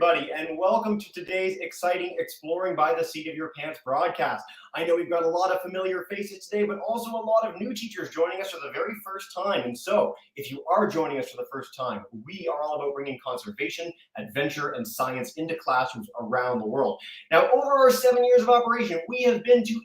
everybody, and welcome to today's exciting Exploring by the Seat of Your Pants broadcast. I know we've got a lot of familiar faces today, but also a lot of new teachers joining us for the very first time. And so, if you are joining us for the first time, we are all about bringing conservation, adventure, and science into classrooms around the world. Now, over our 7 years of operation, we've been to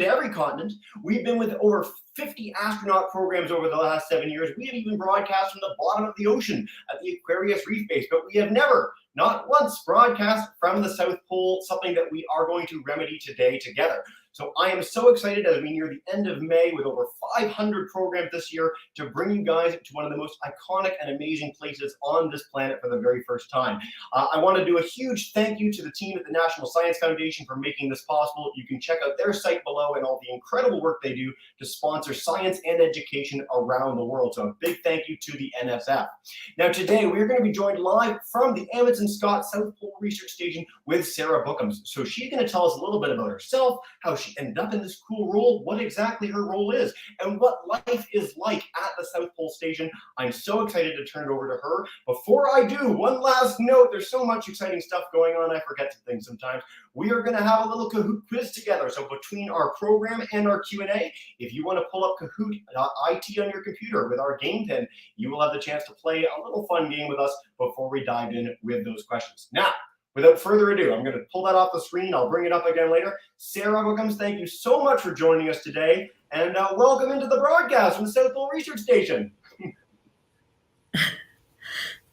every continent. We've been with over 50 astronaut programs over the last 7 years. We have even broadcast from the bottom of the ocean at the Aquarius Reef Base, but we have never, not once, broadcast from the South Pole, something that we are going to remedy today together. So I am so excited as we near the end of May with over 500 programs this year to bring you guys to one of the most iconic and amazing places on this planet for the very first time. I want to do a huge thank you to the team at the National Science Foundation for making this possible. You can check out their site below and all the incredible work they do to sponsor science and education around the world. So a big thank you to the NSF. Now today we're going to be joined live from the Amundsen Scott South Pole Research Station with Sarah Bouckoms. So she's going to tell us a little bit about herself, how she ended up in this cool role, what exactly her role is, and what life is like at the South Pole Station. I'm so excited to turn it over to her. Before I do, one last note, there's so much exciting stuff going on, I forget things sometimes. We are going to have a little Kahoot quiz together. So between our program and our Q&A, if you want to pull up Kahoot.it on your computer with our game pin, you will have the chance to play a little fun game with us before we dive in with those questions. Now, without further ado, I'm going to pull that off the screen. I'll bring it up again later. Sarah Bouckoms, thank you so much for joining us today, and welcome into the broadcast from the South Pole Research Station.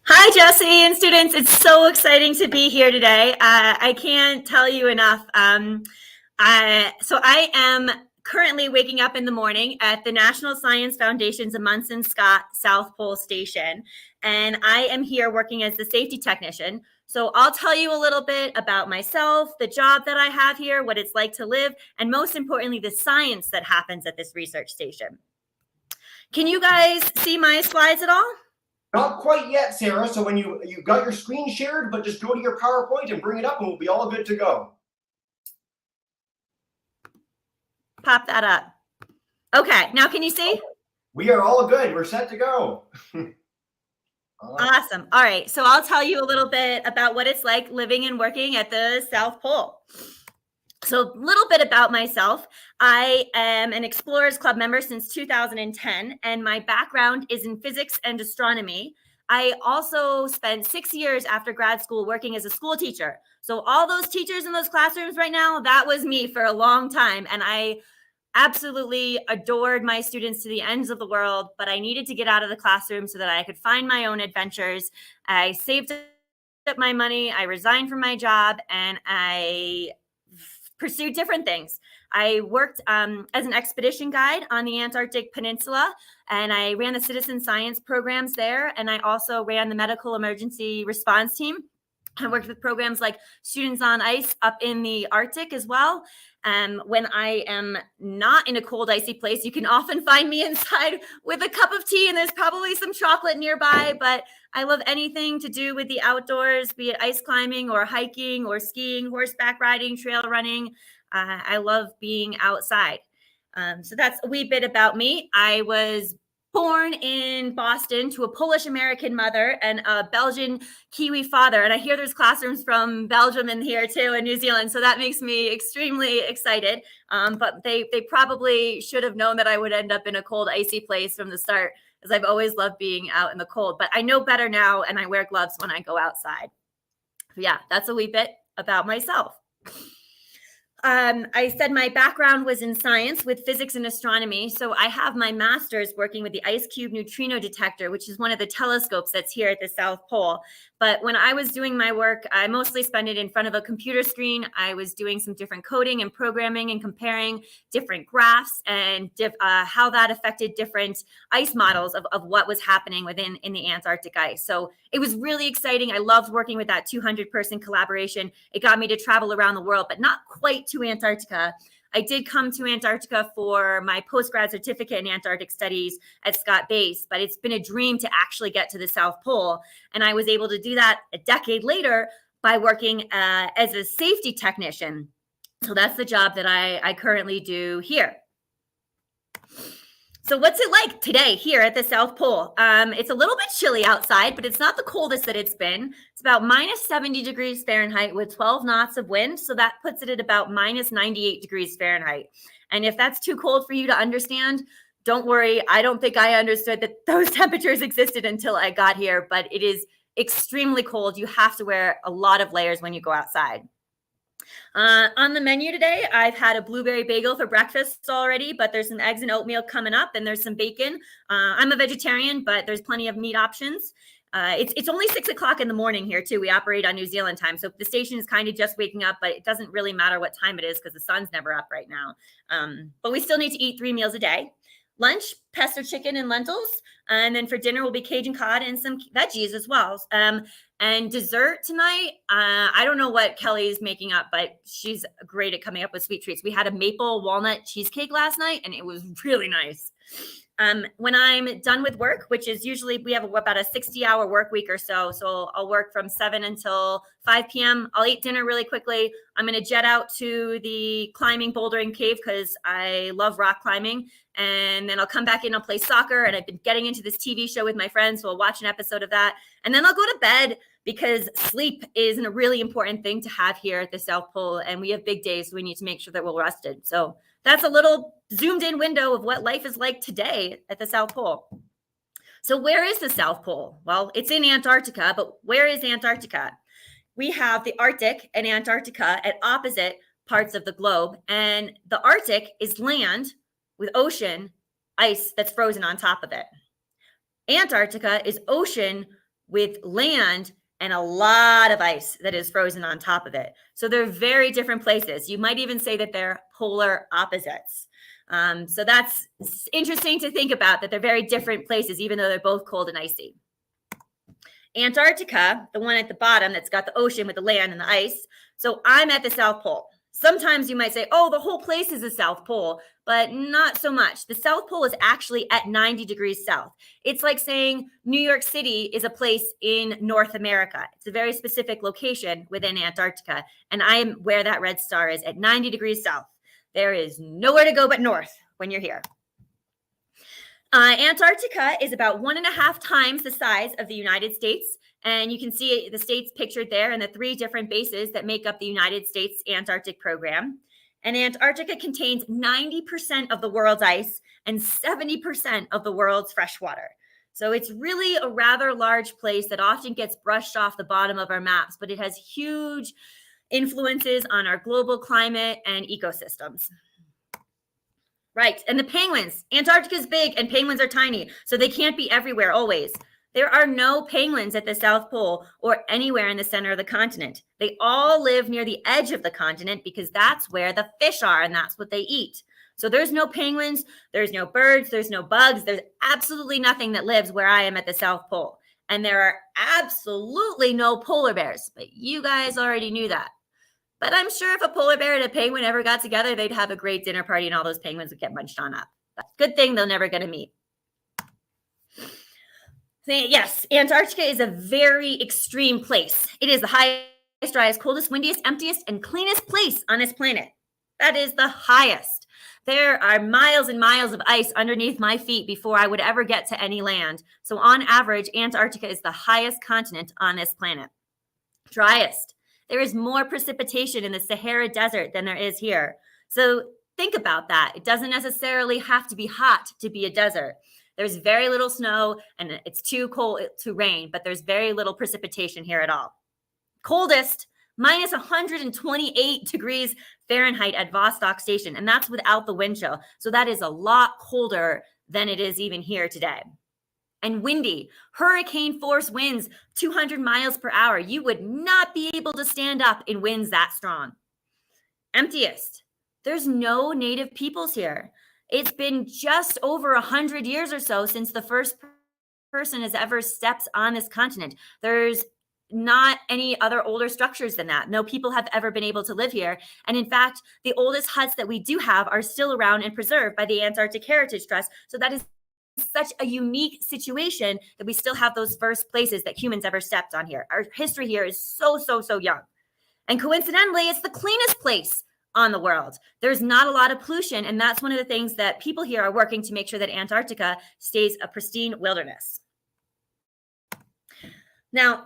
Hi, Jesse and students. It's so exciting to be here today. I can't tell you enough. So I am currently waking up in the morning at the National Science Foundation's Amundsen Scott South Pole Station, and I am here working as the safety technician. So I'll tell you a little bit about myself, the job that I have here, what it's like to live, and most importantly, the science that happens at this research station. Can you guys see my slides at all? Not quite yet, Sarah. So when you got your screen shared, but just go to your PowerPoint and bring it up and we'll be all good to go. Pop that up. Okay, now can you see? We are all good. We're set to go. Awesome. All right. So I'll tell you a little bit about what it's like living and working at the South Pole. So a little bit about myself. I am an Explorers Club member since 2010, and my background is in physics and astronomy. I also spent 6 years after grad school working as a school teacher. So all those teachers in those classrooms right now, that was me for a long time. And I absolutely adored my students to the ends of the world, but I needed to get out of the classroom so that I could find my own adventures. I saved up my money, I resigned from my job, and I pursued different things. I worked as an expedition guide on the Antarctic Peninsula, and I ran the citizen science programs there, and I also ran the medical emergency response team. I worked with programs like Students on Ice up in the Arctic as well. When I am not in a cold, icy place, you can often find me inside with a cup of tea, and there's probably some chocolate nearby, but I love anything to do with the outdoors, be it ice climbing or hiking or skiing, horseback riding, trail running. I love being outside. So that's a wee bit about me. I was born in Boston to a Polish-American mother and a Belgian Kiwi father. And I hear there's classrooms from Belgium in here too, and New Zealand. So that makes me extremely excited. But they probably should have known that I would end up in a cold, icy place from the start, because I've always loved being out in the cold. But I know better now, and I wear gloves when I go outside. Yeah, that's a wee bit about myself. I said my background was in science with physics and astronomy. So I have my master's working with the Ice Cube neutrino detector, which is one of the telescopes that's here at the South Pole. But when I was doing my work, I mostly spent it in front of a computer screen. I was doing some different coding and programming and comparing different graphs and how that affected different ice models of what was happening in the Antarctic ice. So it was really exciting. I loved working with that 200-person collaboration. It got me to travel around the world, but not quite to Antarctica. I did come to Antarctica for my postgrad certificate in Antarctic studies at Scott Base, but it's been a dream to actually get to the South Pole. And I was able to do that a decade later by working as a safety technician. So that's the job that I currently do here. So what's it like today here at the South Pole? It's a little bit chilly outside, but it's not the coldest that it's been. It's about minus 70 degrees Fahrenheit with 12 knots of wind. So that puts it at about minus 98 degrees Fahrenheit. And if that's too cold for you to understand, don't worry. I don't think I understood that those temperatures existed until I got here, but it is extremely cold. You have to wear a lot of layers when you go outside. On the menu today, I've had a blueberry bagel for breakfast already, but there's some eggs and oatmeal coming up, and there's some bacon. I'm a vegetarian, but there's plenty of meat options. It's only 6 o'clock in the morning here too. We operate on New Zealand time, so the station is kind of just waking up, but it doesn't really matter what time it is because the sun's never up right now. But we still need to eat 3 meals a day. Lunch, pesto chicken and lentils. And then for dinner will be Cajun cod and some veggies as well. And dessert tonight, I don't know what Kelly's making up, but she's great at coming up with sweet treats. We had a maple walnut cheesecake last night, and it was really nice. When I'm done with work, which is usually we have about a 60-hour work week or so. So I'll work from 7 until 5 p.m. I'll eat dinner really quickly. I'm going to jet out to the climbing bouldering cave because I love rock climbing. And then I'll come back in, I'll play soccer. And I've been getting into this TV show with my friends. So I'll watch an episode of that. And then I'll go to bed because sleep is a really important thing to have here at the South Pole. And we have big days, so we need to make sure that we're rested. So that's a little zoomed in window of what life is like today at the South Pole. So where is the South Pole? Well, it's in Antarctica, but where is Antarctica? We have the Arctic and Antarctica at opposite parts of the globe. And the Arctic is land with ocean, ice that's frozen on top of it. Antarctica is ocean with land and a lot of ice that is frozen on top of it. So they're very different places. You might even say that they're polar opposites. So that's interesting to think about, that they're very different places, even though they're both cold and icy. Antarctica, the one at the bottom that's got the ocean with the land and the ice. So I'm at the South Pole. Sometimes you might say, oh, the whole place is the South Pole, but not so much. The South Pole is actually at 90 degrees south. It's like saying New York City is a place in North America. It's a very specific location within Antarctica, and I am where that red star is at 90 degrees south. There is nowhere to go but north when you're here. Antarctica is about 1.5 times the size of the United States. And you can see the states pictured there and the 3 different bases that make up the United States Antarctic program. And Antarctica contains 90% of the world's ice and 70% of the world's fresh water. So it's really a rather large place that often gets brushed off the bottom of our maps, but it has huge influences on our global climate and ecosystems. Right, and the penguins. Antarctica is big and penguins are tiny, so they can't be everywhere always. There are no penguins at the South Pole or anywhere in the center of the continent. They all live near the edge of the continent because that's where the fish are and that's what they eat. So there's no penguins, there's no birds, there's no bugs, there's absolutely nothing that lives where I am at the South Pole. And there are absolutely no polar bears, but you guys already knew that. But I'm sure if a polar bear and a penguin ever got together, they'd have a great dinner party and all those penguins would get munched on up. But good thing they're never going to meet. Yes, Antarctica is a very extreme place. It is the highest, driest, coldest, windiest, emptiest, and cleanest place on this planet. That is the highest. There are miles and miles of ice underneath my feet before I would ever get to any land. So on average, Antarctica is the highest continent on this planet. Driest. There is more precipitation in the Sahara Desert than there is here. So think about that. It doesn't necessarily have to be hot to be a desert. There's very little snow and it's too cold to rain, but there's very little precipitation here at all. Coldest, minus 128 degrees Fahrenheit at Vostok Station, and that's without the wind chill. So that is a lot colder than it is even here today. And windy, hurricane force winds 200 miles per hour. You would not be able to stand up in winds that strong. Emptiest, there's no native peoples here. It's been just over 100 years or so since the first person has ever stepped on this continent. There's not any other older structures than that. No people have ever been able to live here. And in fact, the oldest huts that we do have are still around and preserved by the Antarctic Heritage Trust. So that is such a unique situation that we still have those first places that humans ever stepped on here. Our history here is so young. And coincidentally, it's the cleanest place on the world. There's not a lot of pollution, and that's one of the things that people here are working to make sure that Antarctica stays a pristine wilderness. Now,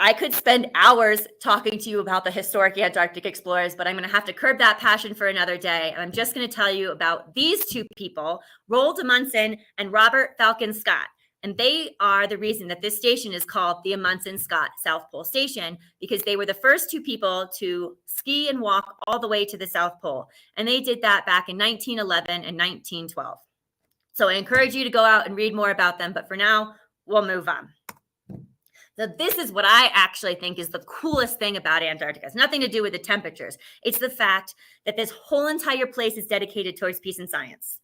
I could spend hours talking to you about the historic Antarctic explorers, but I'm going to have to curb that passion for another day. And I'm just going to tell you about these two people, Roald Amundsen and Robert Falcon Scott. And they are the reason that this station is called the Amundsen Scott South Pole Station, because they were the first two people to ski and walk all the way to the South Pole. And they did that back in 1911 and 1912. So I encourage you to go out and read more about them. But for now, we'll move on. So this is what I actually think is the coolest thing about Antarctica. It's nothing to do with the temperatures. It's the fact that this whole entire place is dedicated towards peace and science.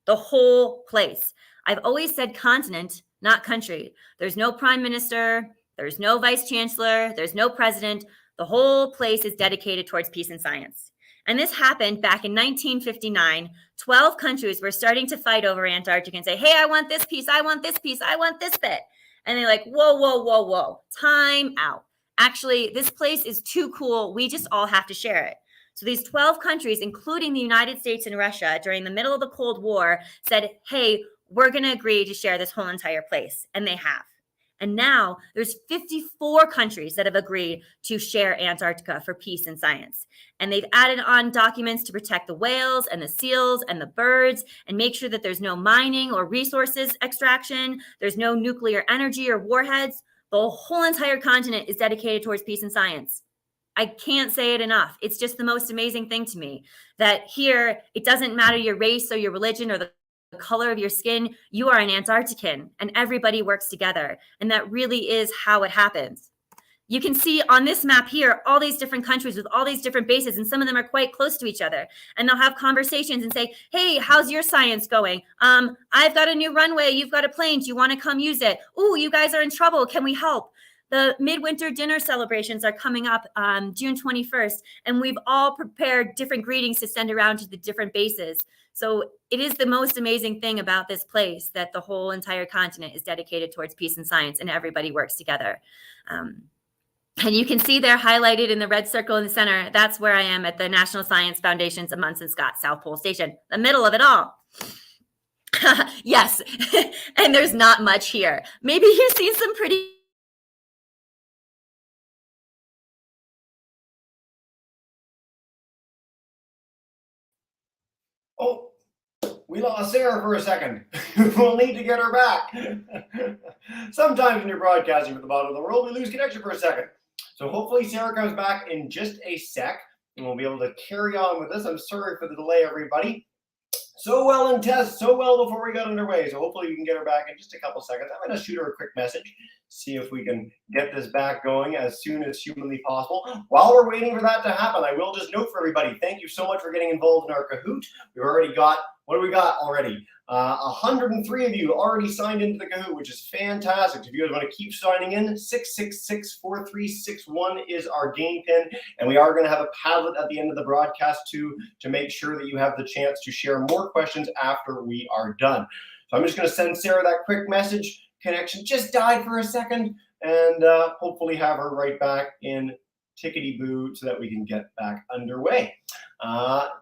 The whole place. I've always said continent, not country. There's no prime minister. There's no vice chancellor. There's no president. The whole place is dedicated towards peace and science. And this happened back in 1959. 12 countries were starting to fight over Antarctica and say, hey, I want this piece. I want this piece. I want this bit. And they're like, whoa, whoa, whoa, whoa, time out. Actually, this place is too cool. We just all have to share it. So these 12 countries, including the United States and Russia, during the middle of the Cold War, said, hey, we're going to agree to share this whole entire place. And they have. And now there's 54 countries that have agreed to share Antarctica for peace and science. And they've added on documents to protect the whales and the seals and the birds and make sure that there's no mining or resources extraction. There's no nuclear energy or warheads. The whole entire continent is dedicated towards peace and science. I can't say it enough. It's just the most amazing thing to me that here, it doesn't matter your race or your religion or the color of your skin, you are an Antarctican and everybody works together. And that really is how it happens. You can see on this map here, all these different countries with all these different bases, and some of them are quite close to each other. And they'll have conversations and say, hey, how's your science going? I've got a new runway. You've got a plane. Do you want to come use it? Ooh, you guys are in trouble. Can we help? The midwinter dinner celebrations are coming up June 21st, and we've all prepared different greetings to send around to the different bases. So it is the most amazing thing about this place that the whole entire continent is dedicated towards peace and science, and everybody works together. And you can see there highlighted in the red circle in the center, that's where I am at the National Science Foundation's Amundsen Scott South Pole Station, the middle of it all. Yes, and there's not much here. Maybe you've seen some pretty Oh, we lost Sarah for a second. We'll need to get her back. Sometimes when you're broadcasting from the bottom of the world, we lose connection for a second. So hopefully Sarah comes back in just a sec and we'll be able to carry on with this. I'm sorry for the delay, everybody. So well in test, so well before we got underway. So hopefully we can get her back in just a couple seconds. I'm going to shoot her a quick message, see if we can get this back going as soon as humanly possible. While we're waiting for that to happen, I will just note for everybody, thank you so much for getting involved in our Kahoot. We've already got, what do we got already? 103 of you already signed into the Kahoot, which is fantastic. If you guys want to keep signing in, 6664361 is our game pin. And we are going to have a Padlet at the end of the broadcast too, to make sure that you have the chance to share more questions after we are done. So I'm just going to send Sarah that quick message. Connection just died for a second, and hopefully have her right back in tickety-boo so that we can get back underway.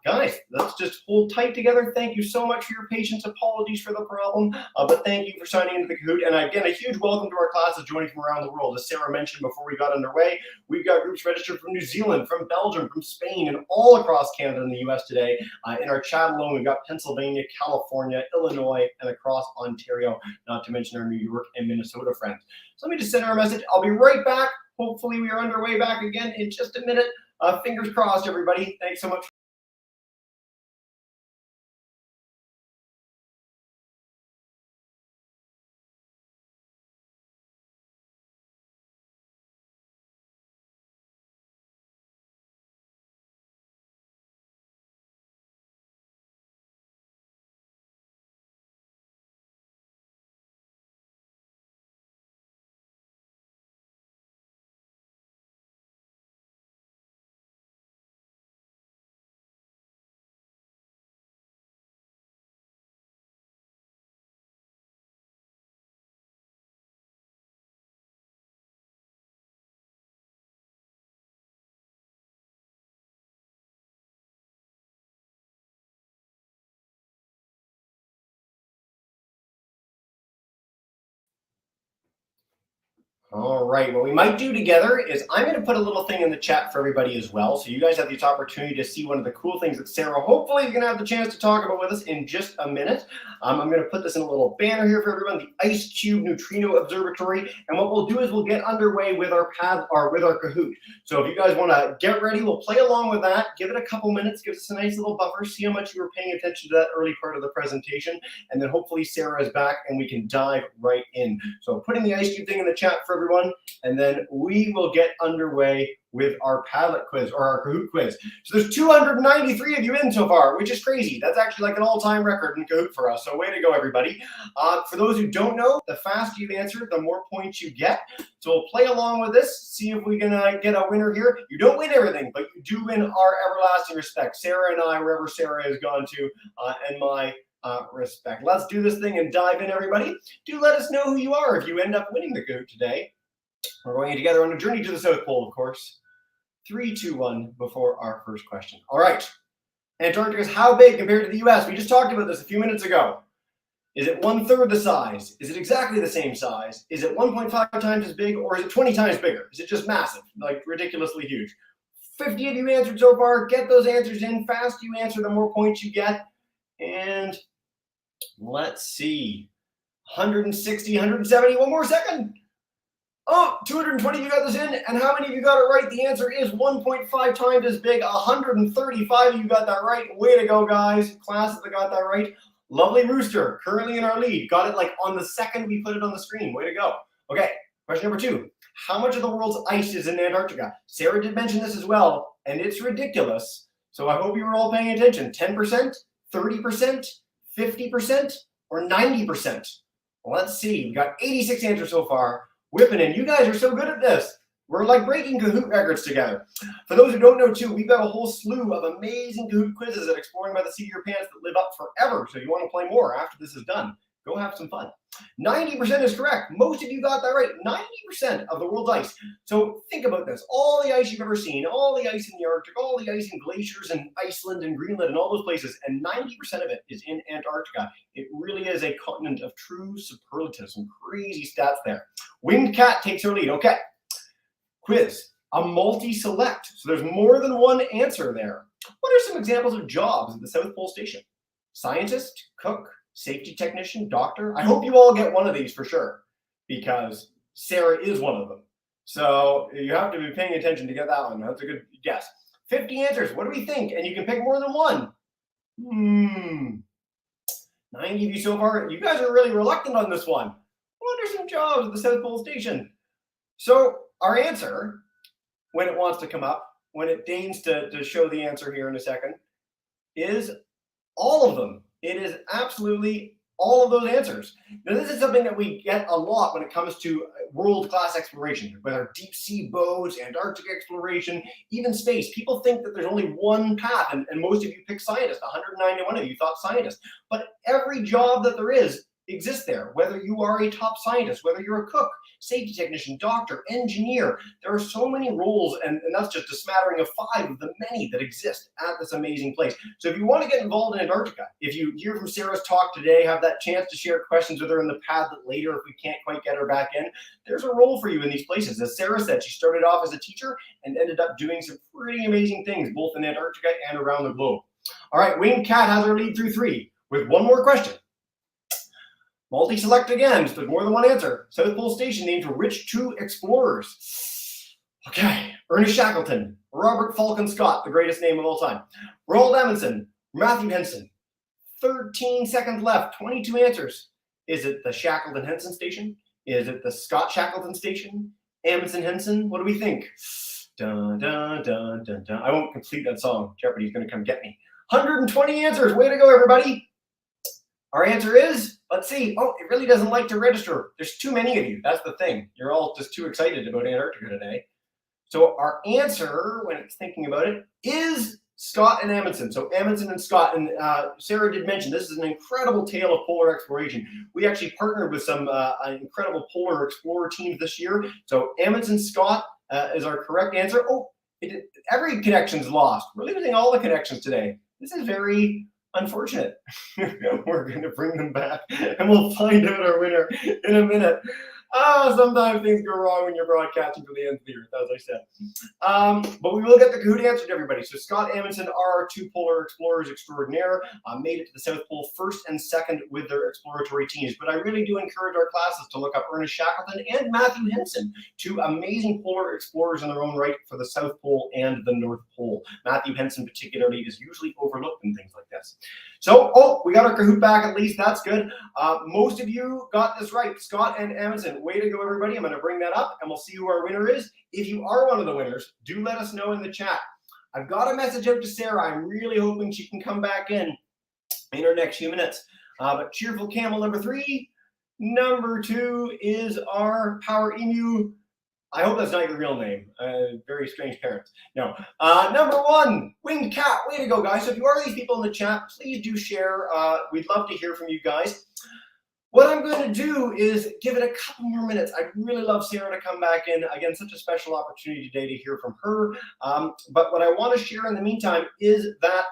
Guys, let's just hold tight together. Thank you so much for your patience. Apologies for the problem, but thank you for signing into the Kahoot. And again, a huge welcome to our classes joining from around the world. As Sarah mentioned before we got underway, we've got groups registered from New Zealand, from Belgium, from Spain, and all across Canada and the US today. In our chat alone, we've got Pennsylvania, California, Illinois, and across Ontario, not to mention our New York and Minnesota friends. So let me just send her a message. I'll be right back. Hopefully we are underway back again in just a minute. Fingers crossed, everybody. Thanks so much. All right, what we might do together is I'm going to put a little thing in the chat for everybody as well. So you guys have this opportunity to see one of the cool things that Sarah hopefully is going to have the chance to talk about with us in just a minute. I'm going to put this in a little banner here for everyone, the Ice Cube Neutrino Observatory. And what we'll do is we'll get underway with our Kahoot. So if you guys want to get ready, we'll play along with that. Give it a couple minutes, give us a nice little buffer, see how much you were paying attention to that early part of the presentation. And then hopefully Sarah is back and we can dive right in. So putting the Ice Cube thing in the chat for everyone, and then we will get underway with our Padlet quiz or our Kahoot quiz. So there's 293 of you in so far, which is crazy. That's actually like an all-time record in Kahoot for us. So way to go, everybody. For those who don't know, the faster you answer, the more points you get. So we'll play along with this, see if we can get a winner here. You don't win everything, but you do win our everlasting respect. Sarah and I, wherever Sarah has gone to, and my respect. Let's do this thing and dive in, everybody. Do let us know who you are if you end up winning the Kahoot today. We're going together on a journey to the South Pole, of course. 3, 2, 1 before our first question. All right. Antarctica is how big compared to the US? We just talked about this a few minutes ago. Is it 1/3 the size? Is it exactly the same size? Is it 1.5 times as big, or is it 20 times bigger? Is it just massive, like ridiculously huge? 50 of you answered so far. Get those answers in. Faster you answer, the more points you get. And let's see. 160, 170. One more second. Oh, 220 of you got this in, and how many of you got it right? The answer is 1.5 times as big. 135 of you got that right. Way to go, guys. Classes that got that right. Lovely Rooster, currently in our lead. Got it like on the second we put it on the screen. Way to go. Okay, question number 2. How much of the world's ice is in Antarctica? Sarah did mention this as well, and it's ridiculous. So I hope you were all paying attention. 10%, 30%, 50%, or 90%? Well, let's see. We got 86 answers so far. Whipping in. You guys are so good at this. We're like breaking Kahoot records together. For those who don't know too, we've got a whole slew of amazing Kahoot quizzes at Exploring by the Seat of Your Pants that live up forever. So you want to play more after this is done, go have some fun. 90% is correct. Most of you got that right. 90% of the world's ice. So think about this. All the ice you've ever seen, all the ice in the Arctic, all the ice in glaciers in Iceland and Greenland and all those places, and 90% of it is in Antarctica. It really is a continent of true superlatives. Some crazy stats there. Winged Cat takes her lead. Okay. Quiz. A multi-select. So there's more than one answer there. What are some examples of jobs at the South Pole Station? Scientist, cook, safety technician, doctor. I hope you all get one of these for sure, because Sarah is one of them. So you have to be paying attention to get that one. That's a good guess. 50 answers. What do we think? And you can pick more than one. 90 of you so far. You guys are really reluctant on this one. What are some jobs at the South Pole Station? So our answer, when it wants to come up, when it deigns to show the answer here in a second, is all of them. It is absolutely all of those answers. Now, this is something that we get a lot when it comes to world-class exploration, whether deep sea boats, Antarctic exploration, even space. People think that there's only one path, and most of you pick scientist. 191 of you thought scientist. But every job that there is exists there, whether you are a top scientist, whether you're a cook, safety technician, doctor, engineer. There are so many roles, and that's just a smattering of 5 of the many that exist at this amazing place. So if you want to get involved in Antarctica, if you hear from Sarah's talk today, have that chance to share questions with her in the Padlet later if we can't quite get her back in, there's a role for you in these places. As Sarah said, she started off as a teacher and ended up doing some pretty amazing things, both in Antarctica and around the globe. All right, Winged Cat has her lead through 3 with one more question. Multi-select again, so there's more than one answer. South Pole Station named for which 2 explorers? Okay, Ernest Shackleton, Robert Falcon Scott, the greatest name of all time, Roald Amundsen, Matthew Henson. 13 seconds left, 22 answers. Is it the Shackleton Henson Station? Is it the Scott Shackleton Station? Amundsen Henson? What do we think? Dun, dun, dun, dun, dun. I won't complete that song. Jeopardy's going to come get me. 120 answers. Way to go, everybody. Our answer is, let's see. Oh, it really doesn't like to register. There's too many of you. That's the thing. You're all just too excited about Antarctica today. So our answer, when it's thinking about it, is Scott and Amundsen. So Amundsen and Scott. And Sarah did mention this is an incredible tale of polar exploration. We actually partnered with some incredible polar explorer teams this year. So Amundsen Scott is our correct answer. Oh, every connection's lost. We're losing all the connections today. This is very unfortunate. We're going to bring them back and we'll find out our winner in a minute. Sometimes things go wrong when you're broadcasting from the nth of the earth, as I said. But we will get the Kahoot answer to everybody. So Scott Amundsen, our two polar explorers extraordinaire, made it to the South Pole first and second with their exploratory teams. But I really do encourage our classes to look up Ernest Shackleton and Matthew Henson, two amazing polar explorers in their own right for the South Pole and the North Pole. Matthew Henson particularly is usually overlooked in things like this. So, we got our Kahoot back at least. That's good. Most of you got this right. Scott and Amundsen, way to go, everybody. I'm going to bring that up, and we'll see who our winner is. If you are one of the winners, do let us know in the chat. I've got a message out to Sarah. I'm really hoping she can come back in our next few minutes. But Cheerful Camel number 3. Number 2 is our Power Emu. I hope that's not your real name. Very strange parents. No. Number 1, Winged Cat. Way to go, guys. So if you are these people in the chat, please do share. We'd love to hear from you guys. What I'm going to do is give it a couple more minutes. I'd really love Sarah to come back in. Again, such a special opportunity today to hear from her. But what I want to share in the meantime is that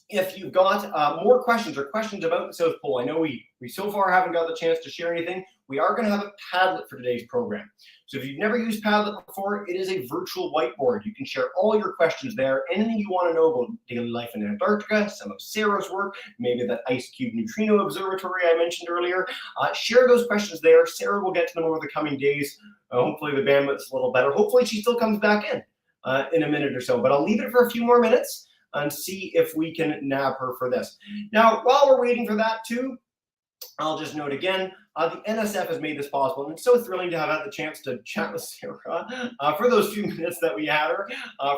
if you've got more questions or questions about the South Pole, I know we so far haven't got the chance to share anything. We are going to have a Padlet for today's program. So if you've never used Padlet before, it is a virtual whiteboard. You can share all your questions there. Anything you want to know about daily life in Antarctica, some of Sarah's work, maybe that ice cube neutrino observatory I mentioned earlier. Share those questions there. Sarah will get to them over the coming days. Hopefully the bandwidth's a little better. Hopefully she still comes back in a minute or so. But I'll leave it for a few more minutes and see if we can nab her for this. Now, while we're waiting for that too, I'll just note again, the NSF has made this possible, and it's so thrilling to have had the chance to chat with Sarah for those few minutes that we had her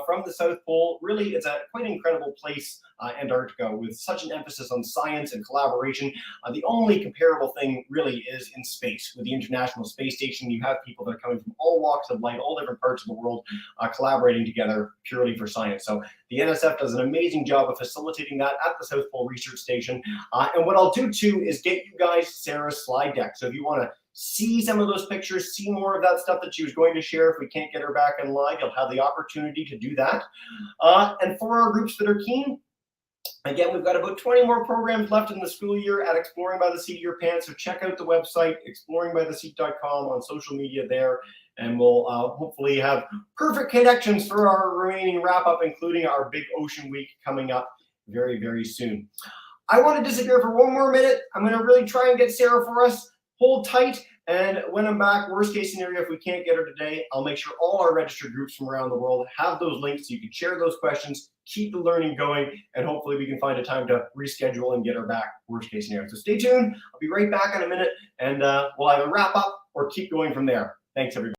from the South Pole. Really, it's a quite incredible place, Antarctica, with such an emphasis on science and collaboration. The only comparable thing really is in space. With the International Space Station, you have people that are coming from all walks of life, all different parts of the world, collaborating together purely for science. So the NSF does an amazing job of facilitating that at the South Pole Research Station. And what I'll do too is get you guys Sarah's slide deck. So if you want to see some of those pictures, see more of that stuff that she was going to share, if we can't get her back in live, you'll have the opportunity to do that. And for our groups that are keen, again, we've got about 20 more programs left in the school year at Exploring by the Seat of Your Pants. So check out the website, exploringbytheseat.com, on social media there. And we'll hopefully have perfect connections for our remaining wrap-up, including our big Ocean Week coming up very, very soon. I want to disappear for one more minute. I'm going to really try and get Sarah for us. Hold tight. And when I'm back, worst case scenario, if we can't get her today, I'll make sure all our registered groups from around the world have those links so you can share those questions, keep the learning going, and hopefully we can find a time to reschedule and get her back, worst case scenario. So stay tuned. I'll be right back in a minute, and we'll either wrap up or keep going from there. Thanks, everybody.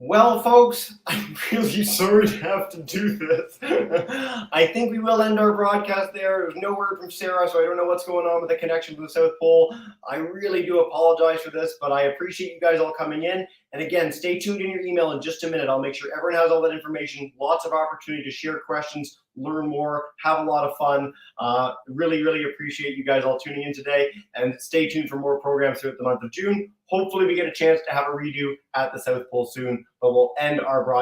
Well, folks, I'm really sorry to have to do this. I think we will end our broadcast there. There's no word from Sarah, so I don't know what's going on with the connection to the South Pole. I really do apologize for this, but I appreciate you guys all coming in. And again, stay tuned in your email in just a minute. I'll make sure everyone has all that information, lots of opportunity to share questions, learn more, have a lot of fun. Really, really appreciate you guys all tuning in today. And stay tuned for more programs throughout the month of June. Hopefully we get a chance to have a redo at the South Pole soon, but we'll end our broadcast